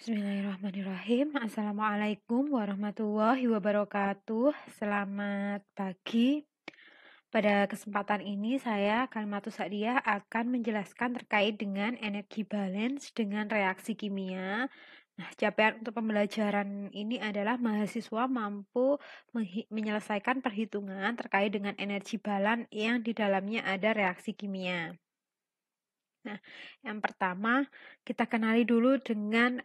Bismillahirrahmanirrahim. Assalamualaikum warahmatullahi wabarakatuh. Selamat pagi. Pada kesempatan ini saya Kalimatus Sa'diyah akan menjelaskan terkait dengan energi balance dengan reaksi kimia. Nah, capaian untuk pembelajaran ini adalah mahasiswa mampu menyelesaikan perhitungan terkait dengan energi balance yang di dalamnya ada reaksi kimia. Nah, yang pertama kita kenali dulu dengan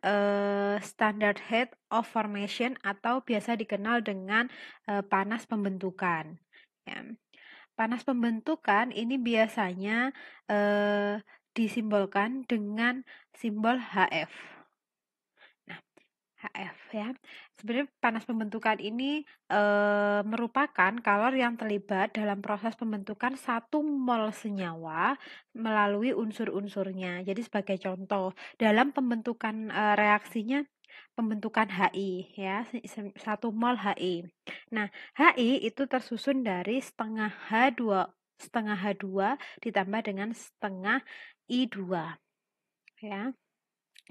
standard heat of formation atau biasa dikenal dengan panas pembentukan. Ya. Panas pembentukan ini biasanya disimbolkan dengan simbol HF. Nah, HF ya. Sebenarnya panas pembentukan ini merupakan kalor yang terlibat dalam proses pembentukan 1 mol senyawa melalui unsur-unsurnya. Jadi sebagai contoh, dalam pembentukan reaksinya pembentukan HI ya, 1 mol HI. Nah, HI itu tersusun dari setengah H2 ditambah dengan setengah I2 ya.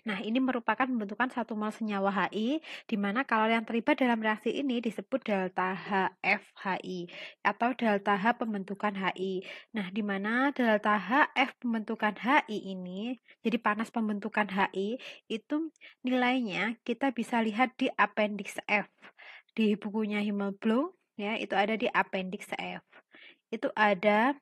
Nah, ini merupakan pembentukan 1 mol senyawa HI, di mana kalor yang terlibat dalam reaksi ini disebut delta HFHI atau delta H pembentukan HI. Nah, di mana delta HF pembentukan HI ini, jadi panas pembentukan HI, itu nilainya kita bisa lihat di appendix F. Di bukunya Himmelblum, ya, itu ada di appendix F. Itu ada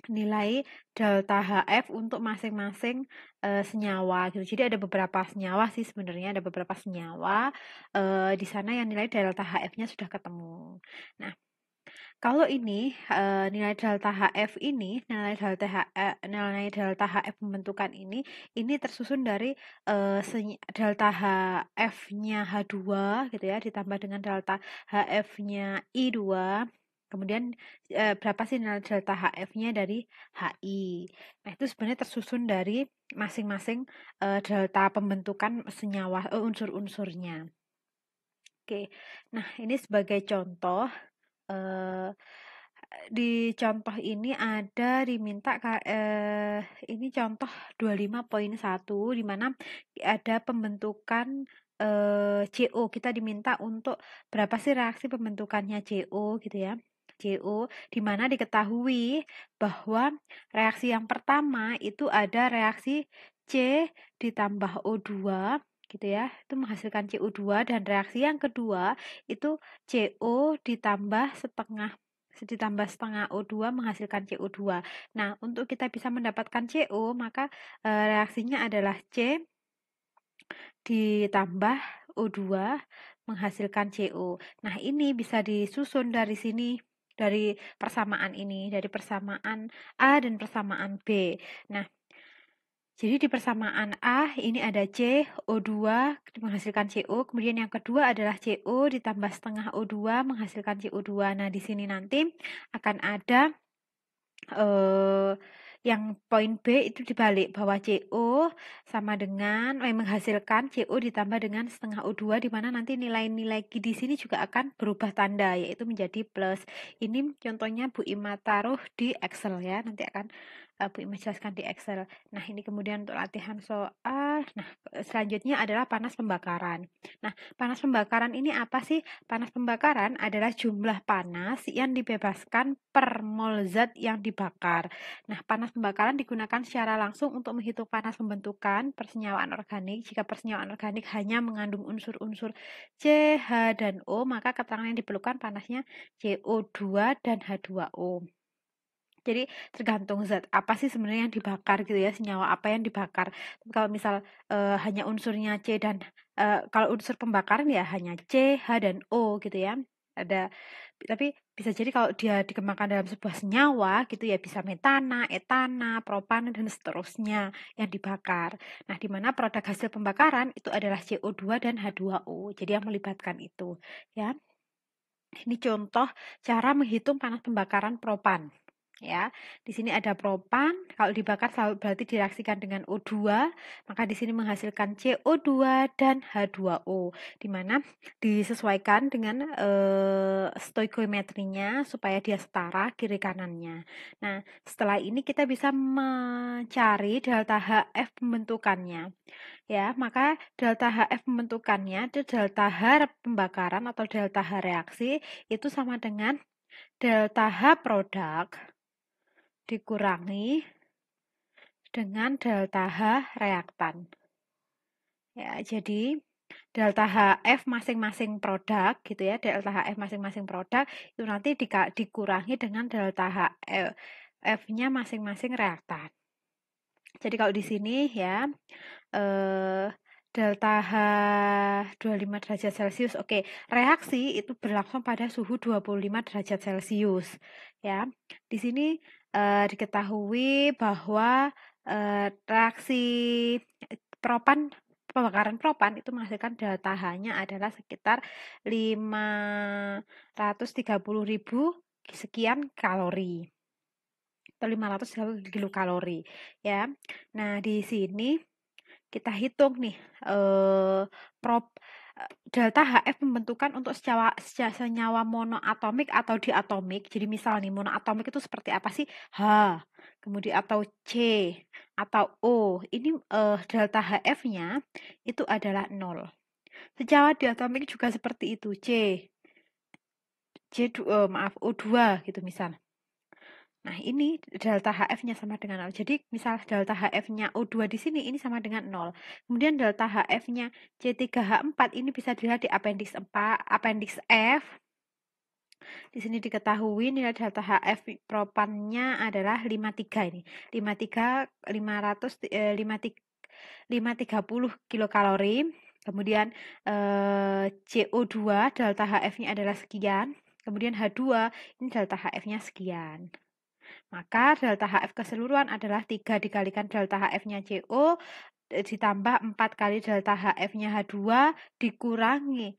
nilai delta HF untuk masing-masing senyawa gitu. Jadi ada beberapa senyawa sih sebenarnya, ada beberapa senyawa di sana yang nilai delta HF-nya sudah ketemu. Nah, kalau ini nilai delta HF ini, nilai delta HF pembentukan ini tersusun dari delta HF-nya H2 gitu ya, ditambah dengan delta HF-nya I2. Kemudian berapa sih nilai delta HF-nya dari HI. Nah, itu sebenarnya tersusun dari masing-masing delta pembentukan senyawa unsur-unsurnya. Oke. Nah, ini sebagai contoh di contoh ini ada diminta ini contoh 25.1 di mana ada pembentukan CO. Kita diminta untuk berapa sih reaksi pembentukannya CO gitu ya. CO di mana diketahui bahwa reaksi yang pertama itu ada reaksi C ditambah O2 gitu ya. Itu menghasilkan CO2 dan reaksi yang kedua itu CO ditambah setengah O2 menghasilkan CO2. Nah, untuk kita bisa mendapatkan CO, maka reaksinya adalah C ditambah O2 menghasilkan CO. Nah, ini bisa disusun dari sini, dari persamaan ini, dari persamaan A dan persamaan B. Nah, jadi di persamaan A ini ada C, O2 menghasilkan CO, kemudian yang kedua adalah CO ditambah setengah O2 menghasilkan CO2. Nah, di sini nanti akan ada yang poin B itu dibalik, bahwa CO sama dengan menghasilkan CO ditambah dengan setengah O2, di mana nanti nilai-nilai di sini juga akan berubah tanda, yaitu menjadi plus. Ini contohnya Bu Ima taruh di Excel ya, nanti akan Bu Ima jelaskan di Excel. Nah, ini kemudian untuk latihan soal. Nah, selanjutnya adalah panas pembakaran. Nah, panas pembakaran ini apa sih? Panas pembakaran adalah jumlah panas yang dibebaskan per mol zat yang dibakar. Nah, panas pembakaran digunakan secara langsung untuk menghitung panas pembentukan persenyawaan organik. Jika persenyawaan organik hanya mengandung unsur-unsur C, H, dan O, maka keterangan yang diperlukan panasnya CO2 dan H2O. Jadi tergantung zat apa sih sebenarnya yang dibakar gitu ya, senyawa apa yang dibakar. Kalau misal hanya unsurnya C dan kalau unsur pembakaran ya hanya C, H, dan O gitu ya. Tapi bisa jadi kalau dia dikembangkan dalam sebuah senyawa gitu ya, bisa metana, etana, propana, dan seterusnya yang dibakar. Nah, di mana produk hasil pembakaran itu adalah CO2 dan H2O. Jadi yang melibatkan itu ya. Ini contoh cara menghitung panas pembakaran propan. Ya, di sini ada propan, kalau dibakar selalu berarti direaksikan dengan O2, maka di sini menghasilkan CO2 dan H2O, di mana disesuaikan dengan stoikiometrinya supaya dia setara kiri kanannya. Nah, setelah ini kita bisa mencari delta HF pembentukannya. Ya, maka delta HF pembentukannya itu delta H pembakaran atau delta H reaksi itu sama dengan delta H produk dikurangi dengan delta H reaktan. Ya, jadi delta HF masing-masing produk gitu ya, delta HF masing-masing produk itu nanti dikurangi dengan delta HF-nya masing-masing reaktan. Jadi kalau di sini ya delta H 25 derajat Celcius. Oke, reaksi itu berlangsung pada suhu 25 derajat Celcius ya. Di sini diketahui bahwa reaksi pembakaran propan itu menghasilkan delta H-nya adalah sekitar 530.000 sekian kalori atau 500 kilokalori ya. Nah, di sini kita hitung nih delta HF pembentukan untuk senyawa monoatomik atau diatomik. Jadi misal nih monoatomik itu seperti apa sih? H, kemudian atau C atau O. Ini delta HF-nya itu adalah 0. Senyawa diatomik juga seperti itu, maaf O2 gitu misal. Nah, ini delta HF-nya sama dengan 0. Jadi, misal delta HF-nya O2 di sini, ini sama dengan 0. Kemudian delta HF-nya C3H4 ini bisa dilihat di appendix F. Di sini diketahui nilai delta HF propannya adalah 53 ini. 530 kilokalori. Kemudian CO2 delta HF-nya adalah sekian. Kemudian H2 ini delta HF-nya sekian. Maka delta HF keseluruhan adalah 3 dikalikan delta HF-nya CO ditambah 4 kali delta HF-nya H2 dikurangi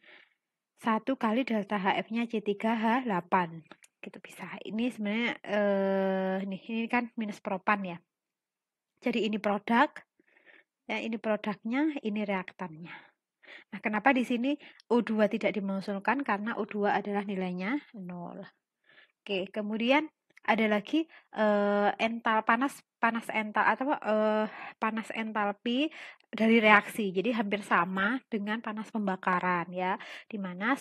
1 kali delta HF-nya C3H8. Gitu bisa. Ini sebenarnya ini kan minus propan ya. Jadi ini produk, ya ini produknya, ini reaktannya. Nah, kenapa di sini O2 tidak dimunculkan? Karena O2 adalah nilainya 0. Oke, kemudian ada lagi panas entalpi dari reaksi. Jadi hampir sama dengan panas pembakaran ya. Di mana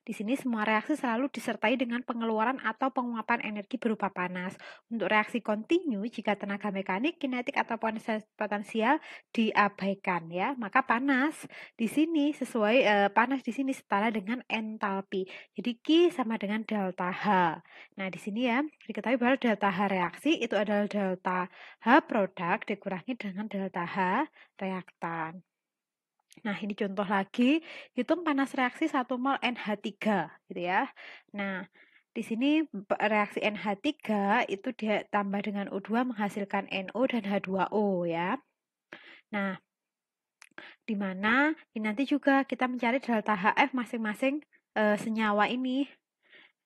di sini semua reaksi selalu disertai dengan pengeluaran atau penguapan energi berupa panas. Untuk reaksi kontinu jika tenaga mekanik, kinetik atau potensial diabaikan ya. Maka panas di sini panas di sini setara dengan entalpi. Jadi Q sama dengan delta H. Nah, di sini ya diketahui bahwa delta H reaksi itu adalah delta H produk dikurangi dengan delta H reaktan. Nah, ini contoh lagi, hitung panas reaksi 1 mol NH3 gitu ya. Nah, di sini reaksi NH3 itu ditambah dengan O2 menghasilkan NO dan H2O ya. Nah, di mana nanti juga kita mencari delta HF masing-masing senyawa ini.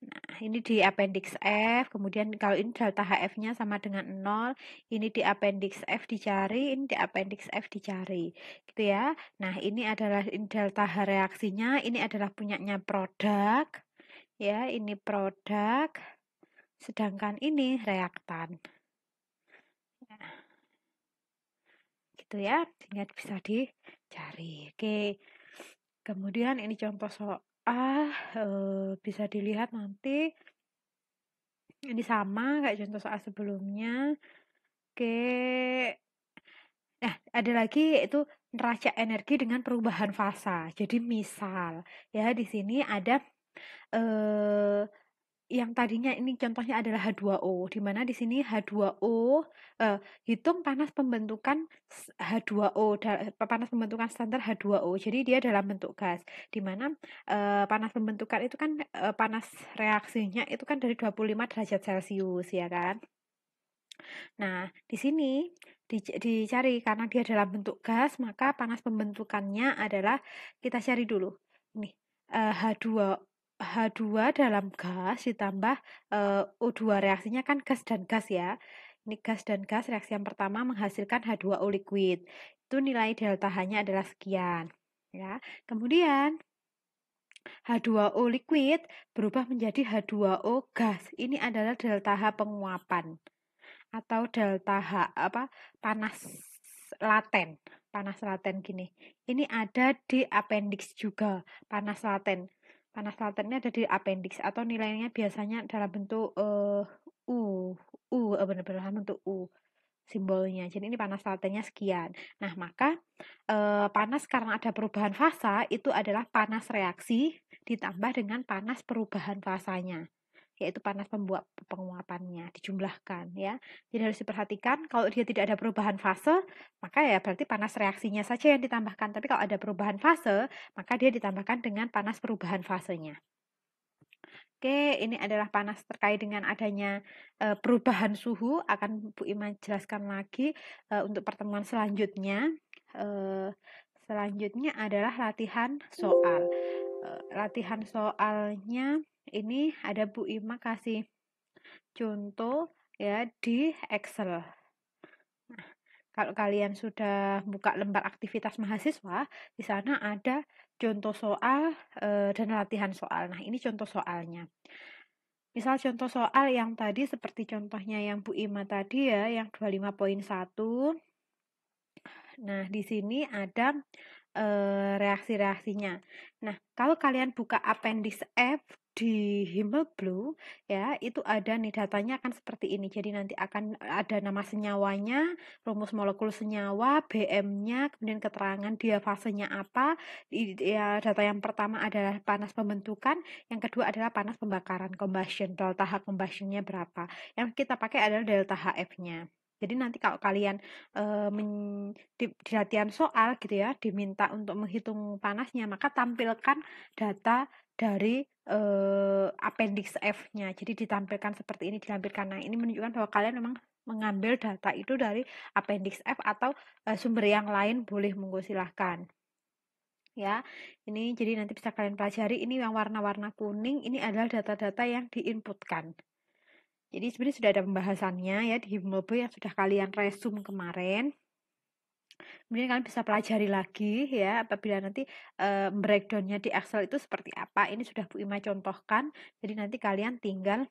Nah, ini di appendix F, kemudian kalau ini delta HF-nya sama dengan 0, ini di appendix F dicari, ini di appendix F dicari. Gitu ya. Nah, ini adalah delta H reaksinya, ini adalah punyanya produk. Ya, ini produk, sedangkan ini reaktan. Ya. Gitu ya, sehingga bisa dicari. Oke. Kemudian ini contoh soal bisa dilihat nanti. Ini sama kayak contoh soal sebelumnya. Oke. Nah, ada lagi yaitu neraca energi dengan perubahan fasa. Jadi misal ya di sini ada yang tadinya ini contohnya adalah H2O, di mana di sini H2O hitung panas pembentukan H2O, panas pembentukan standar H2O. Jadi dia dalam bentuk gas, di mana panas pembentukan itu kan panas reaksinya itu kan dari 25 derajat Celcius ya kan. Nah, di sini dicari karena dia dalam bentuk gas, maka panas pembentukannya adalah kita cari dulu. Nih, H2 H2 dalam gas ditambah O2, reaksinya kan gas dan gas ya. Ini gas dan gas, reaksi yang pertama menghasilkan H2O liquid. Itu nilai delta H-nya adalah sekian. Ya. Kemudian H2O liquid berubah menjadi H2O gas. Ini adalah delta H penguapan atau delta H panas laten. Panas laten gini. Ini ada di appendix juga, panas laten. Panas latennya ada di appendix atau nilainya biasanya dalam bentuk benar-benar dalam bentuk U simbolnya. Jadi ini panas latennya sekian. Nah, maka panas karena ada perubahan fasa itu adalah panas reaksi ditambah dengan panas perubahan fasanya, yaitu panas penguapannya dijumlahkan ya. Jadi harus diperhatikan kalau dia tidak ada perubahan fase, maka ya berarti panas reaksinya saja yang ditambahkan. Tapi kalau ada perubahan fase, maka dia ditambahkan dengan panas perubahan fasenya. Oke, ini adalah panas terkait dengan adanya perubahan suhu. Akan Bu Ima jelaskan lagi untuk pertemuan selanjutnya. Selanjutnya adalah latihan soal. Latihan soalnya ini ada Bu Ima kasih contoh ya di Excel. Nah, kalau kalian sudah buka lembar aktivitas mahasiswa, di sana ada contoh soal dan latihan soal. Nah, ini contoh soalnya. Misal contoh soal yang tadi seperti contohnya yang Bu Ima tadi ya, yang 25.1. Nah, di sini ada reaksi-reaksinya. Nah, kalau kalian buka appendix F di Himmelblue ya, itu ada nih datanya akan seperti ini. Jadi nanti akan ada nama senyawanya, rumus molekul senyawa, BM-nya, kemudian keterangan dia fasenya apa. Ya, data yang pertama adalah panas pembentukan, yang kedua adalah panas pembakaran, combustion, delta H combustion-nya berapa. Yang kita pakai adalah delta HF-nya. Jadi nanti kalau kalian di latihan soal gitu ya, diminta untuk menghitung panasnya, maka tampilkan data dari appendix F-nya. Jadi ditampilkan seperti ini, dilampirkan. Nah, ini menunjukkan bahwa kalian memang mengambil data itu dari appendix F atau sumber yang lain boleh monggo silahkan. Ya, ini jadi nanti bisa kalian pelajari. Ini yang warna-warna kuning, ini adalah data-data yang diinputkan. Jadi sebenarnya sudah ada pembahasannya ya di Himmelblue yang sudah kalian resume kemarin. Kemudian kalian bisa pelajari lagi ya apabila nanti breakdown-nya di Excel itu seperti apa. Ini sudah Bu Ima contohkan. Jadi nanti kalian tinggal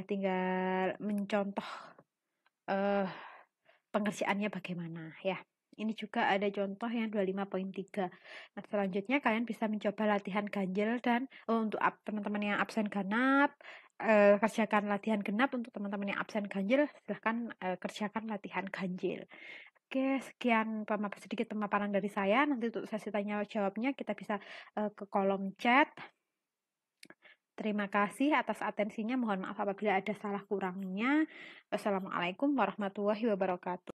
tinggal mencontoh pengerjaannya bagaimana ya. Ini juga ada contoh yang 25.3. Nah, selanjutnya kalian bisa mencoba latihan ganjil dan untuk teman-teman yang absen genap, kerjakan latihan genap. Untuk teman-teman yang absen ganjil, silahkan kerjakan latihan ganjil. Oke, sekian sedikit pemaparan dari saya. Nanti untuk sesi tanya jawabnya kita bisa ke kolom chat. Terima kasih atas atensinya. Mohon maaf apabila ada salah kurangnya. Wassalamualaikum warahmatullahi wabarakatuh.